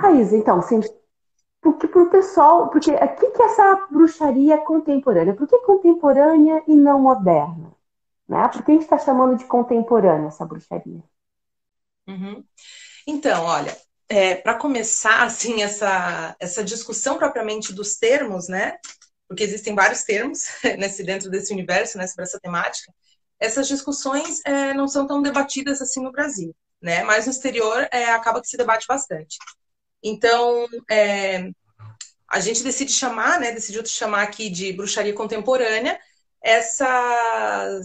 Raíza, então, assim, porque pro pessoal, porque aqui que é essa bruxaria contemporânea? Por que contemporânea e não moderna? Né? Por que a gente está chamando de contemporânea essa bruxaria? Uhum. Então, olha, para começar, assim, essa discussão propriamente dos termos, né? Porque existem vários termos dentro desse universo, né, sobre essa temática, essas discussões não são tão debatidas assim no Brasil, né? Mas no exterior acaba que se debate bastante. Então, a gente decidiu chamar aqui de bruxaria contemporânea essa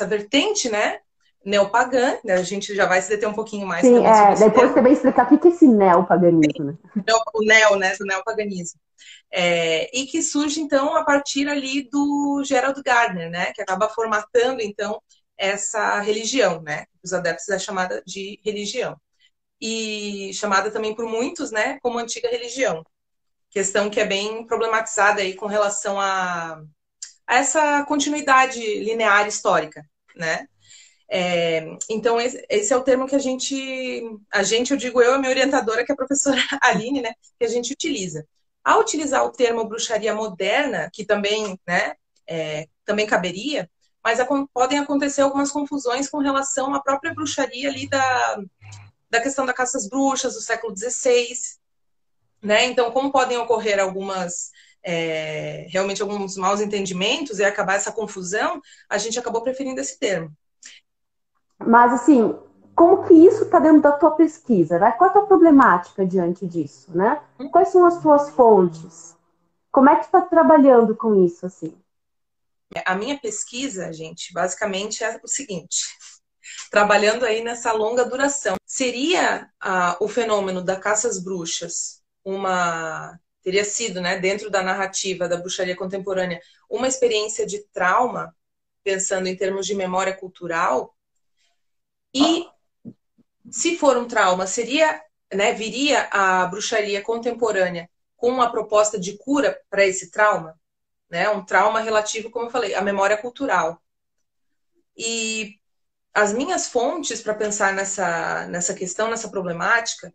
vertente, né, neopagã, né? A gente já vai se deter um pouquinho mais Sim, também sobre esse depois tema. também explicar o que é esse neopaganismo, né? O neo, né, do neopaganismo. E que surge, então, a partir ali do Gerald Gardner, né, que acaba formatando, então, essa religião, né, os adeptos é chamada de religião. E chamada também por muitos, né, como antiga religião. Questão que é bem problematizada aí com relação a essa continuidade linear histórica, né. Então, esse é o termo que eu digo eu, a minha orientadora, que é a professora Aline, né, que a gente utiliza. Ao utilizar o termo bruxaria moderna, que também, né, também caberia, mas podem acontecer algumas confusões com relação à própria bruxaria ali da questão da caça às bruxas do século XVI, né? Então, como podem ocorrer realmente alguns maus entendimentos e acabar essa confusão, a gente acabou preferindo esse termo. Mas, assim, como que isso está dentro da tua pesquisa? Né? Qual é a tua problemática diante disso? Né? Quais são as tuas fontes? Como é que tu está trabalhando com isso, assim? A minha pesquisa, gente, basicamente é o seguinte: trabalhando aí nessa longa duração. Seria o fenômeno da caça às bruxas teria sido, né, dentro da narrativa da bruxaria contemporânea, uma experiência de trauma, pensando em termos de memória cultural? E se for um trauma, viria a bruxaria contemporânea com uma proposta de cura para esse trauma, né? Um trauma relativo, como eu falei, à memória cultural. E as minhas fontes para pensar nessa questão, nessa problemática,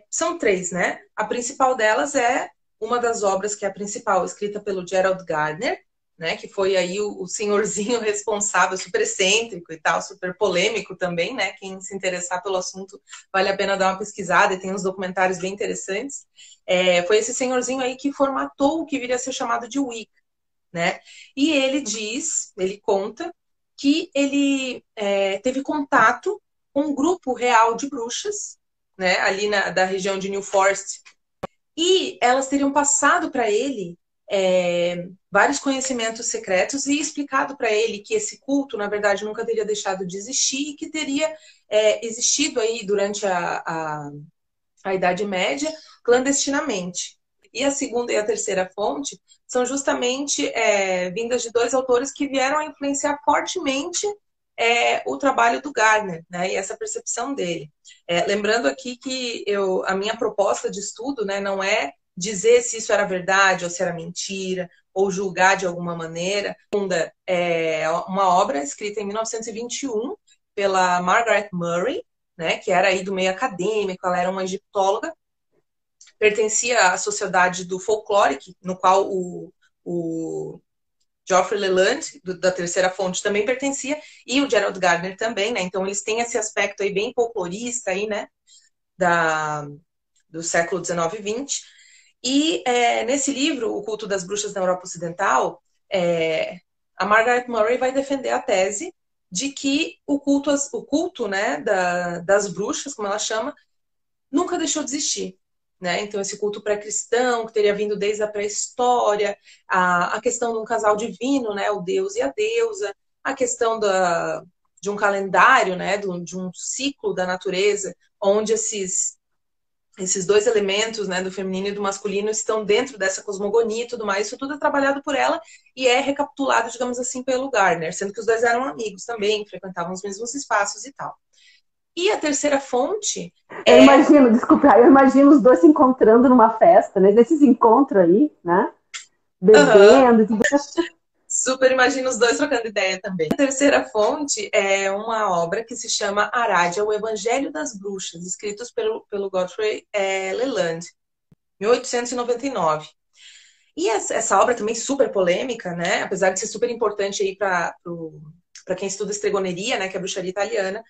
são três, né? A principal delas é uma das obras que é a principal, escrita pelo Gerald Gardner, né? Que foi aí o senhorzinho responsável, super excêntrico e tal, super polêmico também, né? Quem se interessar pelo assunto vale a pena dar uma pesquisada, e tem uns documentários bem interessantes. Foi esse senhorzinho aí que formatou o que viria a ser chamado de Wicca, né? E ele conta que ele teve contato com um grupo real de bruxas, né, ali da região de New Forest, e elas teriam passado para ele vários conhecimentos secretos e explicado para ele que esse culto, na verdade, nunca teria deixado de existir e que teria existido aí durante a Idade Média clandestinamente. E a segunda e a terceira fonte são justamente vindas de dois autores que vieram a influenciar fortemente o trabalho do Gardner, né, e essa percepção dele. Lembrando aqui que a minha proposta de estudo, né, não é dizer se isso era verdade ou se era mentira, ou julgar de alguma maneira. Uma obra escrita em 1921 pela Margaret Murray, né, que era aí do meio acadêmico, ela era uma egiptóloga, pertencia à sociedade do folclore, no qual o Geoffrey Leland, da terceira fonte, também pertencia, e o Gerald Gardner também, né? Então eles têm esse aspecto aí bem folclorista aí, né? Do século XIX e XX. E nesse livro, O Culto das Bruxas na Europa Ocidental, a Margaret Murray vai defender a tese de que o culto, né, das bruxas, como ela chama, nunca deixou de existir. Né? Então, esse culto pré-cristão, que teria vindo desde a pré-história, a questão de um casal divino, né? O deus e a deusa, a questão de um calendário, né? De um ciclo da natureza, onde esses dois elementos, né? Do feminino e do masculino, estão dentro dessa cosmogonia e tudo mais. Isso tudo é trabalhado por ela e é recapitulado, digamos assim, pelo Gardner, sendo que os dois eram amigos também, frequentavam os mesmos espaços e tal. E a terceira fonte eu imagino os dois se encontrando numa festa, né? Nesses encontros aí, né? Bebendo. Super imagino os dois trocando ideia também. A terceira fonte é uma obra que se chama Arádia, o Evangelho das Bruxas, escritos pelo Godfrey Leland, 1899. E essa obra também super polêmica, né? Apesar de ser super importante aí para quem estuda estregoneria, né? Que é a bruxaria italiana.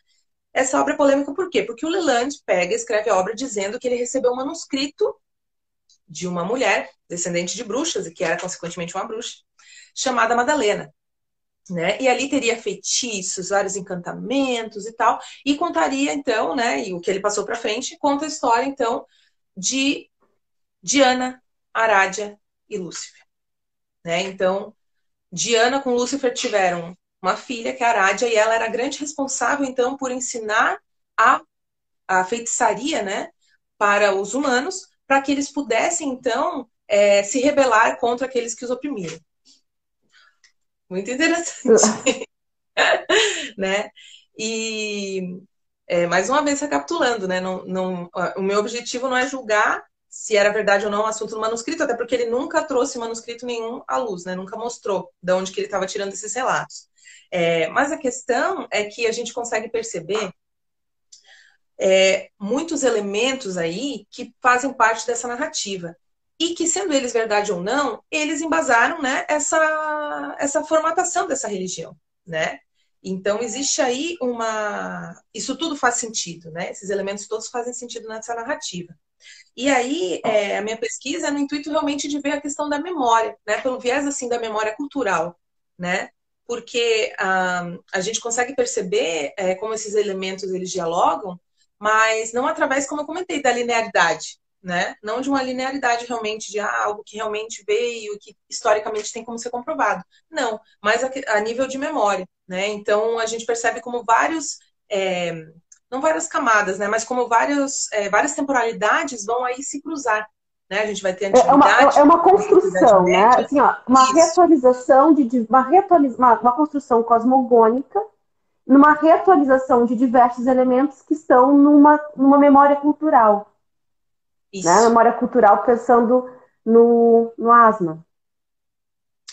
Essa obra é polêmica por quê? Porque o Leland pega e escreve a obra dizendo que ele recebeu um manuscrito de uma mulher, descendente de bruxas, e que era consequentemente uma bruxa, chamada Madalena. Né? E ali teria feitiços, vários encantamentos e tal, e contaria então, né? E o que ele passou para frente conta a história então de Diana, Arádia e Lúcifer, né? Então, Diana com Lúcifer tiveram uma filha, que é a Arádia, e ela era a grande responsável então por ensinar a feitiçaria, né, para os humanos, para que eles pudessem então se rebelar contra aqueles que os oprimiram. Muito interessante. Né? E mais uma vez recapitulando, né? O meu objetivo não é julgar se era verdade ou não o assunto do manuscrito, até porque ele nunca trouxe manuscrito nenhum à luz, né? Nunca mostrou de onde que ele estava tirando esses relatos. Mas a questão é que a gente consegue perceber muitos elementos aí que fazem parte dessa narrativa. E que, sendo eles verdade ou não, eles embasaram, né, essa formatação dessa religião, né? Então, existe aí uma... Isso tudo faz sentido, né? Esses elementos todos fazem sentido nessa narrativa. E aí, a minha pesquisa é no intuito realmente de ver a questão da memória, né? Pelo viés, assim, da memória cultural, né? Porque a gente consegue perceber como esses elementos, eles dialogam, mas não através, como eu comentei, da linearidade, né? Não de uma linearidade realmente de algo que realmente veio, que historicamente tem como ser comprovado. Não, mas a nível de memória, né? Então, a gente percebe como vários... não várias camadas, né? Mas como várias temporalidades vão aí se cruzar. Né? A gente vai ter antiguidade. É uma construção, né? Assim, ó, uma reatualização uma construção cosmogônica, numa reatualização de diversos elementos que estão numa memória cultural. Isso. Né? Memória cultural pensando no asma.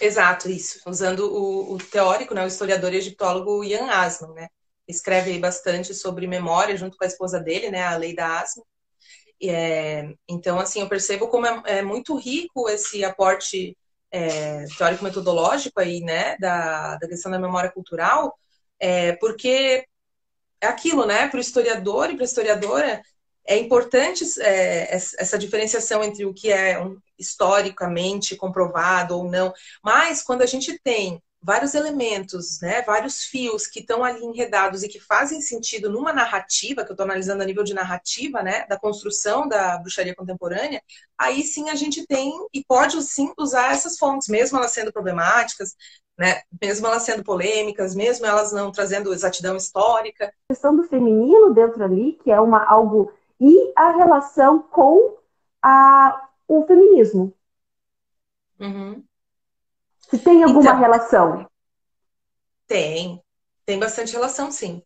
Exato, isso. Usando o teórico, né, o historiador e egiptólogo Ian Asman, né? Escreve aí bastante sobre memória junto com a esposa dele, né, a lei da Asma. Então, assim, eu percebo como é muito rico esse aporte teórico-metodológico aí, né, da questão da memória cultural, porque é aquilo, né, para o historiador e para a historiadora, é importante essa diferenciação entre o que é historicamente comprovado ou não, mas quando a gente tem vários elementos, né, vários fios que estão ali enredados e que fazem sentido numa narrativa, que eu estou analisando a nível de narrativa, né, da construção da bruxaria contemporânea, aí sim a gente tem e pode sim usar essas fontes, mesmo elas sendo problemáticas, né, mesmo elas sendo polêmicas, mesmo elas não trazendo exatidão histórica. A questão do feminino dentro ali, que é algo... E a relação com o feminismo. Uhum. Se tem alguma relação? Tem bastante relação, sim.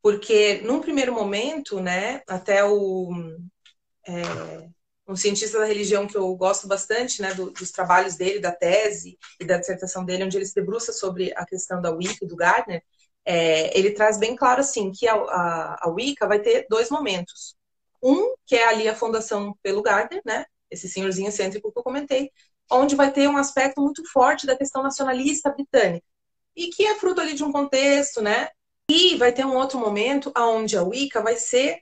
Porque, num primeiro momento, né, até um cientista da religião que eu gosto bastante, né, dos trabalhos dele, da tese e da dissertação dele, onde ele se debruça sobre a questão da Wicca, do Gardner, ele traz bem claro, assim, que a Wicca vai ter dois momentos. Um, que é ali a fundação pelo Gardner, né, esse senhorzinho excêntrico que eu comentei, onde vai ter um aspecto muito forte da questão nacionalista britânica, e que é fruto ali de um contexto, né? E vai ter um outro momento onde a Wicca vai ser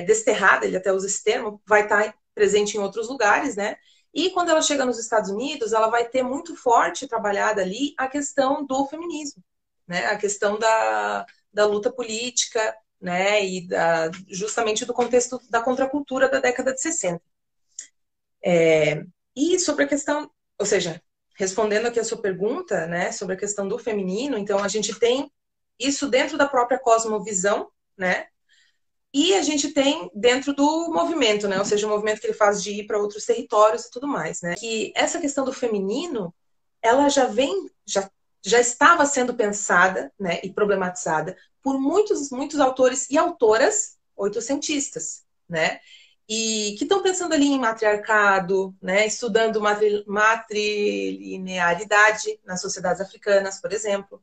desterrada, ele até usa esse termo, vai estar presente em outros lugares, né? E quando ela chega nos Estados Unidos, ela vai ter muito forte trabalhada ali a questão do feminismo, né? A questão da luta política, né? E justamente do contexto da contracultura da década de 60. E sobre a questão, ou seja, respondendo aqui a sua pergunta, né, sobre a questão do feminino, então a gente tem isso dentro da própria cosmovisão, né, e a gente tem dentro do movimento, né, ou seja, o movimento que ele faz de ir para outros territórios e tudo mais, né, que essa questão do feminino, ela já estava sendo pensada, né, e problematizada por muitos autores e autoras oitocentistas, né, e que estão pensando ali em matriarcado, né, estudando matrilinearidade nas sociedades africanas, por exemplo,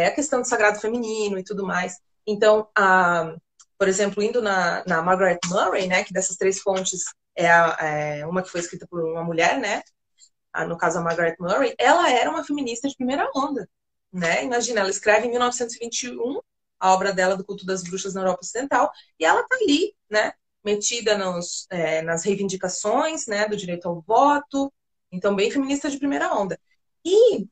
a questão do sagrado feminino e tudo mais. Então, por exemplo, indo na Margaret Murray, né, que dessas três fontes uma que foi escrita por uma mulher, né, no caso a Margaret Murray, ela era uma feminista de primeira onda, né? Imagina, ela escreve em 1921 a obra dela do culto das bruxas na Europa Ocidental, e ela tá ali, né, metida nas reivindicações, né, do direito ao voto, então bem feminista de primeira onda. E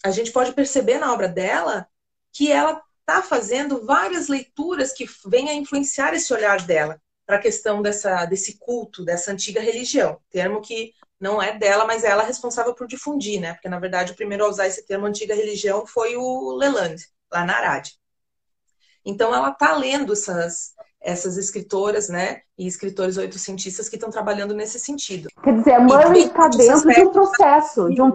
a gente pode perceber na obra dela que ela está fazendo várias leituras que vêm a influenciar esse olhar dela para a questão desse culto, dessa antiga religião, termo que não é dela, mas é ela responsável por difundir, né? Porque, na verdade, o primeiro a usar esse termo antiga religião foi o Leland, lá na Arad. Então, ela está lendo essas escritoras, né? E escritores oitocentistas que estão trabalhando nesse sentido. Quer dizer, a Murray está dentro de um processo, de um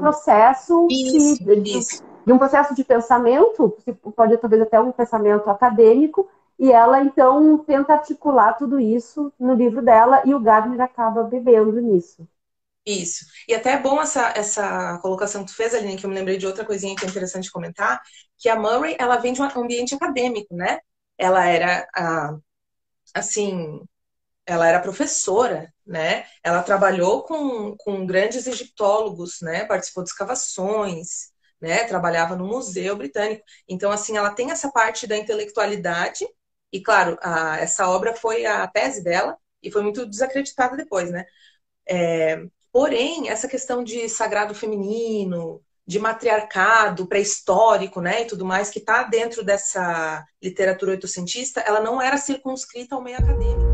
processo de pensamento, pode talvez até um pensamento acadêmico, e ela então tenta articular tudo isso no livro dela, e o Gardner acaba bebendo nisso. Isso. E até é bom essa colocação que tu fez, Aline, que eu me lembrei de outra coisinha que é interessante comentar, que a Murray, ela vem de um ambiente acadêmico, né? Ela era, assim, ela era professora, né? Ela trabalhou com grandes egiptólogos, né? Participou de escavações, né? Trabalhava no Museu Britânico. Então, assim, ela tem essa parte da intelectualidade e, claro, essa obra foi a tese dela e foi muito desacreditada depois, né? Porém, essa questão de sagrado feminino, de matriarcado pré-histórico, né, e tudo mais, que está dentro dessa literatura oitocentista, ela não era circunscrita ao meio acadêmico.